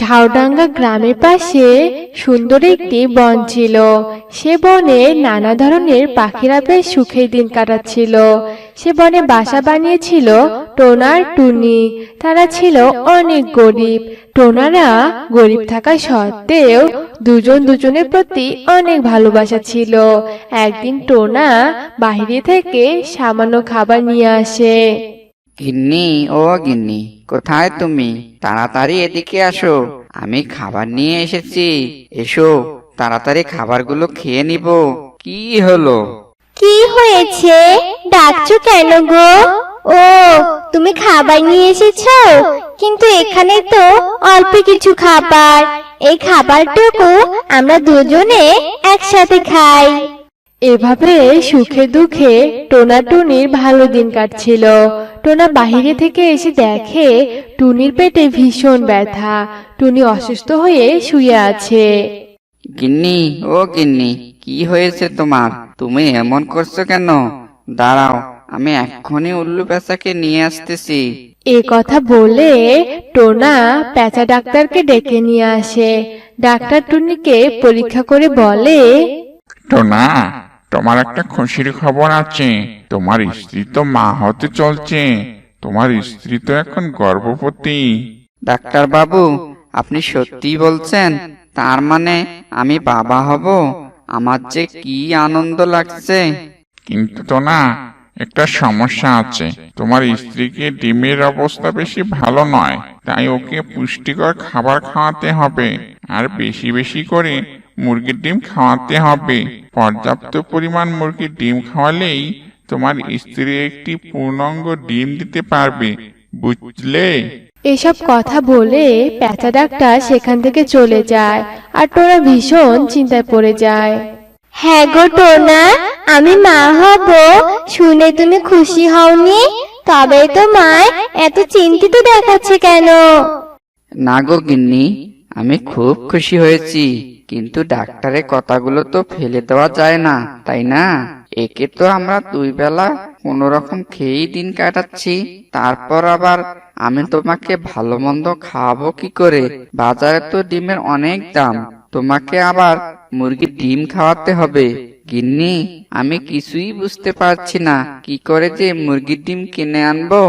ঝাউডাঙ্গা গ্রামের পাশে সুন্দর একটি বন ছিল। সে বনে নানা ধরনের পাখিরা বেশ সুখের দিন কাটাচ্ছিল। সে বনে বাসা বানিয়েছিল টোনা আর টুনি। তারা ছিল অনেক গরিব। টোনারা গরিব থাকা সত্ত্বেও দুজন দুজনের প্রতি অনেক ভালোবাসা ছিল। একদিন টোনা বাইরে থেকে সামান্য খাবার নিয়ে আসে। গিন্নি, ও গিন্নি, কোথায় তুমি? তাড়াতাড়ি এদিকে আসো, আমি খাবার নিয়ে এসেছি। এসো, তাড়াতাড়ি খাবারগুলো খেয়ে নিব। কি হলো? কি হয়েছে? ডাকছো কেন গো? ও, তুমি খাবার নিয়ে এসেছো? কিন্তু এখানে তো অল্প কিছু খাবার। এই খাবারটুকু আমরা দুজনে একসাথে খাই। এভাবে সুখে দুঃখে টোনা টুনির ভালো দিন কাটছিল। টোনা বাহিরে থেকে এসে দেখে টুনির পেটে ভীষণ ব্যথা। টুনি অসুস্থ হয়ে শুয়ে আছে। গিন্নি, ও গিন্নি, কি হয়েছে তোমার? তুমি এমন করছো কেন? দাঁড়াও, আমি এক্ষুনি উল্লু পেঁচাকে নিয়ে আসতেছি। এ কথা বলে টোনা পেঁচা ডাক্তারকে ডেকে নিয়ে আসে। ডাক্তার টুনিকে পরীক্ষা করে বলে, টোনা, তোমার একটা খুশির খবর আছে। তোমার স্ত্রী তো মা হতে চলছে। তোমার স্ত্রী তো এখন গর্ভবতী। ডাক্তার বাবু, আপনি সত্যি বলছেন? তার মানে আমি বাবা হব? আমার যে কি আনন্দ লাগছে। কিন্তু টোনা, একটা সমস্যা আছে। তোমার স্ত্রীকে ডিমের অবস্থা বেশি ভালো নয়, তাই ওকে পুষ্টিকর খাবার খাওয়াতে হবে। আর বেশি বেশি করে মুরগির ডিম খাওয়াতে হবে। পর্যাপ্ত পরিমাণ মুরগির ডিম খাওয়ালেই তোমার স্ত্রী একটি পূর্ণাঙ্গ ডিম দিতে পারবে, বুঝলে? এসব কথা বলে পেঁচা ডাক্তার সেখান থেকে চলে যায়। আর টোনা ভীষণ চিন্তায় পড়ে যায়। হ্যাঁ গো টোনা, আমি মা হব শুনে তুমি খুশি হওনি? তবে তোমায় এত চিন্তিত দেখাচ্ছে কেন? না গো গিন্নি, আমি খুব খুশি হয়েছি। কিন্তু ডাক্তারের কথাগুলো তো ফেলে দেওয়া যায় না, তাই না? একে তো আমরা দুই বেলা কোনো রকম খেয়েই দিন কাটাচ্ছি। তারপর আবার আমি তোমাকে ভালো মন্দ খাওয়াবো কি করে? বাজারে তো ডিমের অনেক দাম, তোমাকে আবার মুরগির ডিম খাওয়াতে হবে। গিন্নি, আমি কিছুই বুঝতে পারছি না, কি করে যে মুরগির ডিম কিনে আনবো।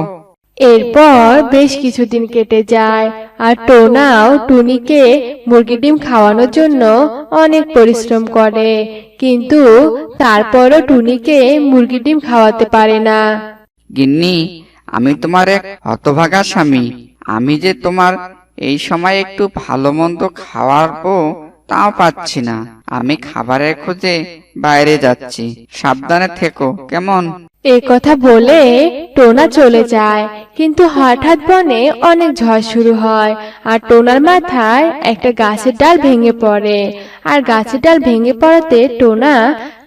এরপর বেশ কিছুদিন কেটে যায়। আর টোনাও টুনিকে মুরগি ডিম খাওয়ানোর জন্য অনেক পরিশ্রম করে। কিন্তু তারপরও টুনিকে মুরগি ডিম খাওয়াতে পারে না। গিন্নি, আমি তোমার এক হতভাগা স্বামী। আমি যে তোমার এই সময় একটু ভালো মন্দ খাওয়াবো তাও পাচ্ছি না। আমি খাবারের খোঁজে বাইরে যাচ্ছি, সাবধানে থেকো কেমন? এ কথা বলে টোনা চলে যায়। কিন্তু হঠাৎ বনে অনেক ঝড় শুরু হয়। আর টোনার মাথায় একটা গাছের ডাল ভেঙে পড়ে। আর গাছের ডাল ভেঙে পড়াতে টোনা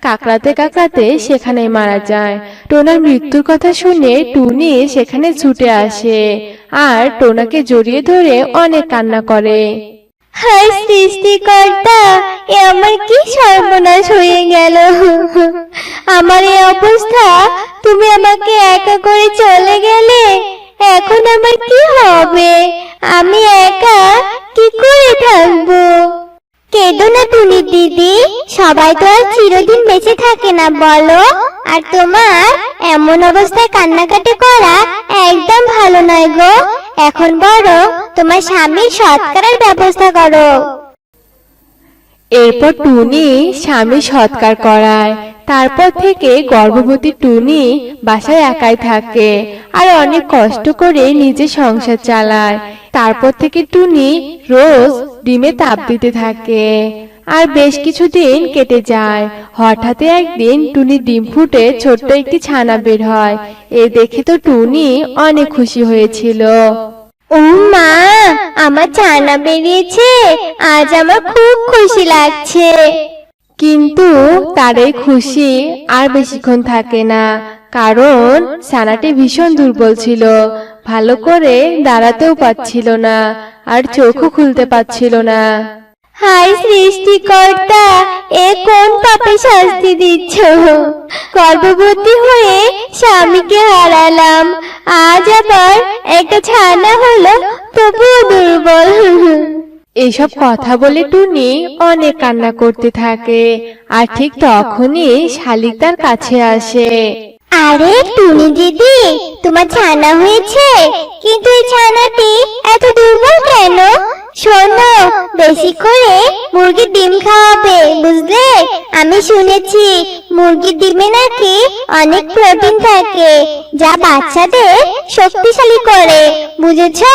কাকড়াতে কাকড়াতে সেখানে মারা যায়। টোনার মৃত্যুর কথা শুনে টুনি সেখানে ছুটে আসে আর টোনাকে জড়িয়ে ধরে অনেক কান্না করে। হায় সৃষ্টিকর্তা, এ আমার কি সর্বনাশ হয়ে গেল! আমার এই অবস্থা, তুমি আমাকে একা করে চলে গেলে। এখন আমার কি হবে? আমি একা কি করে থাকবো? কেঁদো না টুনি দিদি, সবাই তো আর চিরদিন বেঁচে থাকে না বলো। আর তোমার এমন অবস্থায় কান্নাকাটি করা একদম ভালো নয় গো। এখন বরং তোমার স্বামীর সৎকারের ব্যবস্থা করো। এরপর টুনি স্বামী সৎকার করায়। তারপর থেকে গর্ভবতী টুনি বাসায় একাই থাকে আর অনেক কষ্ট করে নিজে সংসার চালায়। তারপর থেকে টুনি রোজ ডিমে তাপ দিতে থাকে। আর বেশ কিছুদিন কেটে যায়। হঠাৎ একদিন টুনি ডিম ফুটে ছোট্ট একটি ছানা বের হয়। এ দেখে তো টুনি অনেক খুশি হয়েছিল। ও মা, আমার ছানা বেরিয়েছে, আজ আমার খুব খুশি লাগছে। কিন্তু তার এই খুশি আর বেশিক্ষণ থাকে না। কারণ ছানাটি ভীষণ দুর্বল ছিল, ভালো করে দাঁড়াতেও পারছিল না আর চোখও খুলতে পারছিল না। হায় সৃষ্টিকর্তা, এ কোন পাপে শাস্তি দিচ্ছ? গর্ভবতী হয়ে স্বামীকে হারালাম, আজ আবার একটা ছানা হলো, তবুও দুর্বল। এসব কথা বলে টুনি অনেক কান্না করতে থাকে। আর ঠিক তখনই শালিক তার কাছে আসে। আরে টুনি দিদি, তোমার ছানা হয়েছে, কিন্তু এই ছানাটি এত দুর্বল কেন? শোনো, বেশি করে মুরগির ডিম খাওয়াবে, বুঝলে? আমি শুনেছি মুরগির ডিমে নাকি অনেক প্রোটিন থাকে, যা বাচ্চাদের শক্তিশালী করে, বুঝেছো?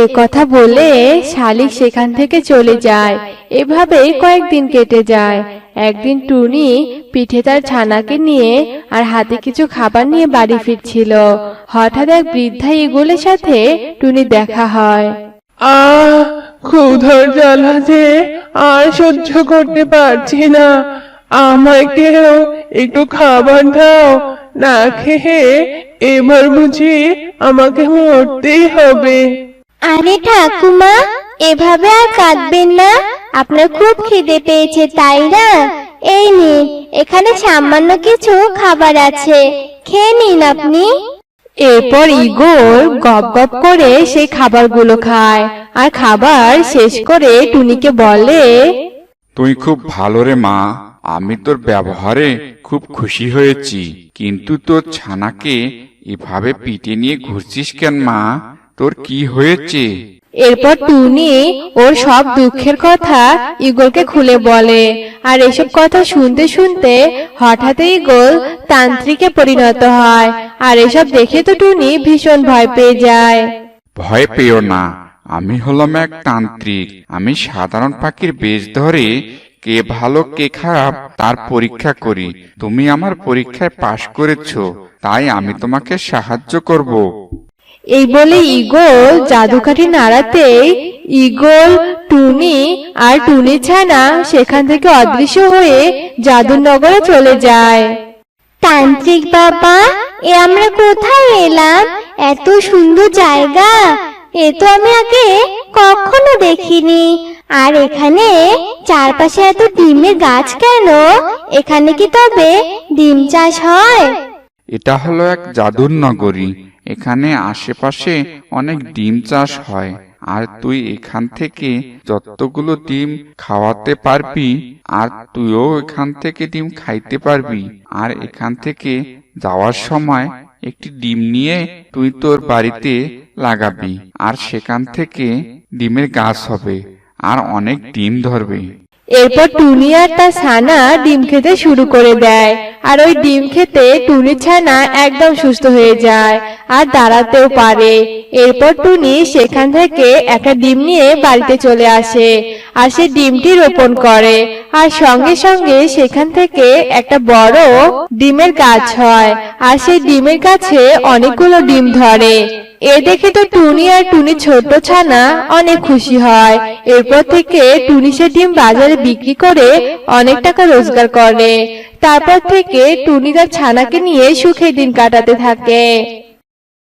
এ কথা বলে শালিক সেখান থেকে চলে যায়। এভাবেই কয়েকদিন কেটে যায়। একদিন টুনি পিঠে তার ছানাকে নিয়ে আর হাতে কিছু খাবার নিয়ে বাড়ি ফিরছিল। হঠাৎ এক বৃদ্ধা ঈগলের সাথে টুনি দেখা হয়। ক্ষুধার জ্বালাতে আর সহ্য করতে পারছি না, আমাকেও একটু খাবার দাও। না খেয়ে এবার বুঝি আমাকে মরতেই হবে। আরে ঠাকুমা, এভাবে আর কাঁদবেন না। আপনার খুব খিদে পেয়েছে, তাই না? এই নিন, এখানে সামান্য কিছু খাবার আছে, খেয়ে নিন আপনি। এরপর ঈগল গপ গপ করে সেই খাবারগুলো খায় আর খাবার শেষ করে টুনিকে বলে, তুই খুব ভালো রে মা, আমি তোর ব্যবহারে খুব খুশি হয়েছি। কিন্তু তোর ছানাকে এভাবে পিঠে নিয়ে ঘুরছিস কেন মা? তোর কি হয়েছে? এরপর টুনি ওর সব দুঃখের কথা ঈগলকে খুলে বলে। আর এসব কথা শুনতে শুনতে হঠাৎ ঈগল তান্ত্রিকে পরিণত হয়। আর এসব দেখে তো টুনি ভীষণ ভয় পেয়ে যায়। ভয় পেও না, আমি হলাম এক তান্ত্রিক। আমি সাধারণ পাখির বেশ ধরে কে ভালো কে খারাপ তার পরীক্ষা করি। তুমি আমার পরীক্ষায় পাশ করেছো, তাই আমি তোমাকে সাহায্য করব। এই বলে ঈগল জাদুকাঠি নাড়াতেই ঈগল, টুনি আর টুনি ছানা সেখান থেকে অদৃশ্য হয়ে জাদুর নগরে চলে যায়। তান্ত্রিক বাবা, এ আমরা কোথায় এলাম? এত সুন্দর জায়গা, এ তো আমি আগে কখনো দেখিনি। আর এখানে চারপাশে এত ডিমের গাছ কেন? এখানে কি তবে ডিম চাষ হয়? এটা হলো এক জাদুর নগরী। এখানে আশেপাশে অনেক ডিম চাষ হয়। আর তুই এখান থেকে যতগুলো ডিম খাওয়াতে পারবি, আর তুইও এখান থেকে ডিম খাইতে পারবি। আর এখান থেকে যাওয়ার সময় একটি ডিম নিয়ে তুই তোর বাড়িতে লাগাবি, আর সেখান থেকে ডিমের গাছ হবে আর অনেক ডিম ধরবে। এরপর টুনি আর তার ছানা ডিম খেতে শুরু করে দেয়। আর ওই ডিম খেতে টুনির ছানা একদম সুস্থ হয়ে যায় আর দাঁড়াতেও পারে। এরপর টুনি সেখান থেকে একটা ডিম নিয়ে বাড়িতে চলে আসে আর সে ডিমটি রোপণ করে। আর সঙ্গে সঙ্গে সেখান থেকে একটা বড় ডিমের গাছ হয় আর সেই ডিমের গাছে অনেকগুলো ডিম ধরে। এ দেখে তো টুনি আর টুনির ছোট ছানা অনেক খুশি হয়। এরপর থেকে টুনি সে ডিম বাজারে বিক্রি করে অনেক টাকা রোজগার করে। তারপর থেকে টুনি তার ছানাকে নিয়ে সুখে দিন কাটাতে থাকে।